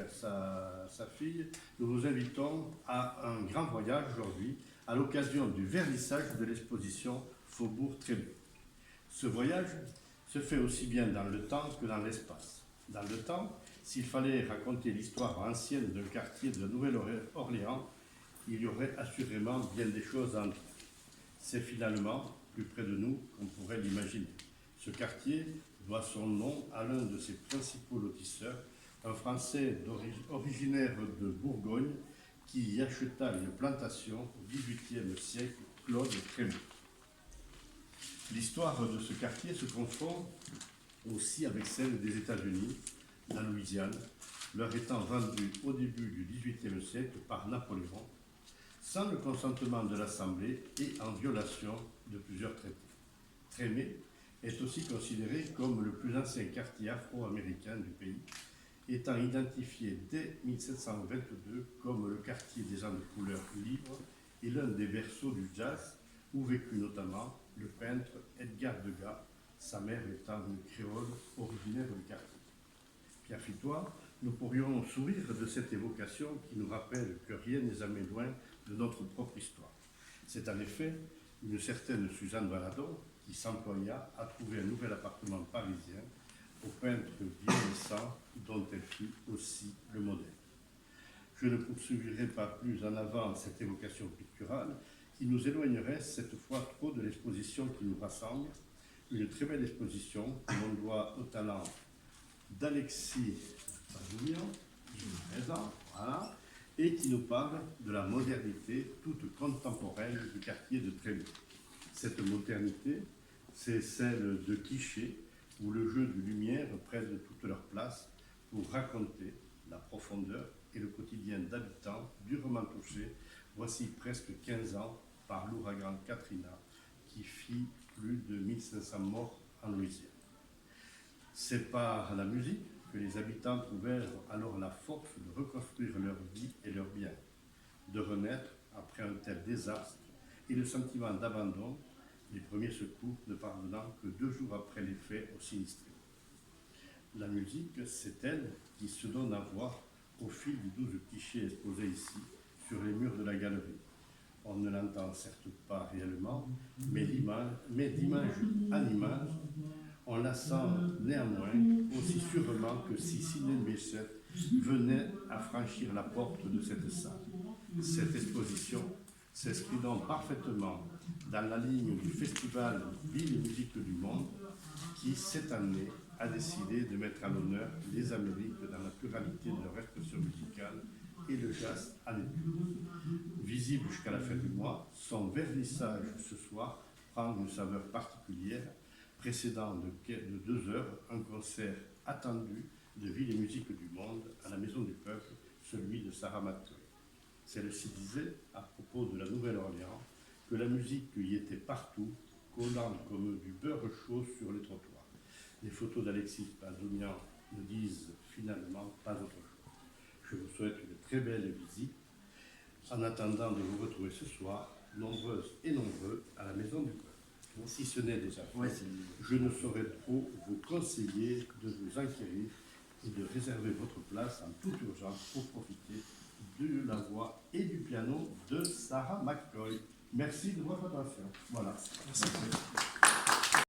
vers sa fille, nous vous invitons à un grand voyage aujourd'hui à l'occasion du vernissage de l'exposition Faubourg Trélu. Ce voyage se fait aussi bien dans le temps que dans l'espace. Dans le temps, s'il fallait raconter l'histoire ancienne d'un quartier de la Nouvelle-Orléans, il y aurait assurément bien des choses à en dire. C'est finalement plus près de nous qu'on pourrait l'imaginer. Ce quartier doit son nom à l'un de ses principaux lotisseurs, un Français originaire de Bourgogne qui y acheta une plantation au XVIIIe siècle, Claude Trélu. L'histoire de ce quartier se confond aussi avec celle des États-Unis, la Louisiane, leur étant vendue au début du XVIIIe siècle par Napoléon, sans le consentement de l'Assemblée et en violation de plusieurs traités. Trémé est aussi considéré comme le plus ancien quartier afro-américain du pays, étant identifié dès 1722 comme le quartier des gens de couleur libre et l'un des berceaux du jazz, où vécut notamment le peintre Edgar Degas, sa mère étant une créole originaire du quartier. Pierre Fitois, nous pourrions sourire de cette évocation qui nous rappelle que rien n'est jamais loin de notre propre histoire. C'est en effet une certaine Suzanne Valadon qui s'employa à trouver un nouvel appartement parisien au peintre vieillissant dont elle fut aussi le modèle. Je ne poursuivrai pas plus en avant cette évocation picturale qui nous éloignerait cette fois trop de l'exposition qui nous rassemble, une très belle exposition que l'on doit au talent d'Alexis Pazounian, voilà, et qui nous parle de la modernité toute contemporaine du quartier de Trélu. Cette modernité, c'est celle de Quiché, où le jeu de lumière prennent toute leur place pour raconter la profondeur et le quotidien d'habitants durement touchés, voici presque 15 ans, par l'ouragan Katrina, qui fit plus de 1500 morts en Louisiane. C'est par la musique que les habitants trouvèrent alors la force de reconstruire leur vie et leurs biens, de renaître après un tel désastre et le sentiment d'abandon, les premiers secours ne parvenant que 2 jours après les faits aux sinistrés. La musique, c'est elle qui se donne à voir au fil du 12 clichés exposés ici, sur les murs de la galerie. On ne l'entend certes pas réellement, mais d'image en image, on la sent néanmoins aussi sûrement que si Sidney Bechet venait à franchir la porte de cette salle. Cette exposition s'inscrit donc parfaitement dans la ligne du festival Ville et musique du monde qui, cette année, a décidé de mettre à l'honneur les Amériques dans la pluralité de leur expression musicale et le jazz en est. Visible jusqu'à la fin du mois, son vernissage ce soir prend une saveur particulière, précédant de 2 heures un concert attendu de Ville et musique du monde à la Maison du Peuple, celui de Sarah McCoy. Celle-ci disait, à propos de la Nouvelle-Orléans, que la musique y était partout, collant comme du beurre chaud sur les trottoirs. Les photos d'Alexis Pazounian ne disent finalement pas autre chose. Je vous souhaite une très belle visite, en attendant de vous retrouver ce soir, nombreuses et nombreux, à la Maison du Peuple. Si ce n'est déjà fait, je ne saurais trop vous conseiller de vous enquérir et de réserver votre place en toute urgence pour profiter de la voix et du piano de Sarah McCoy. Merci de votre attention. Voilà. Merci.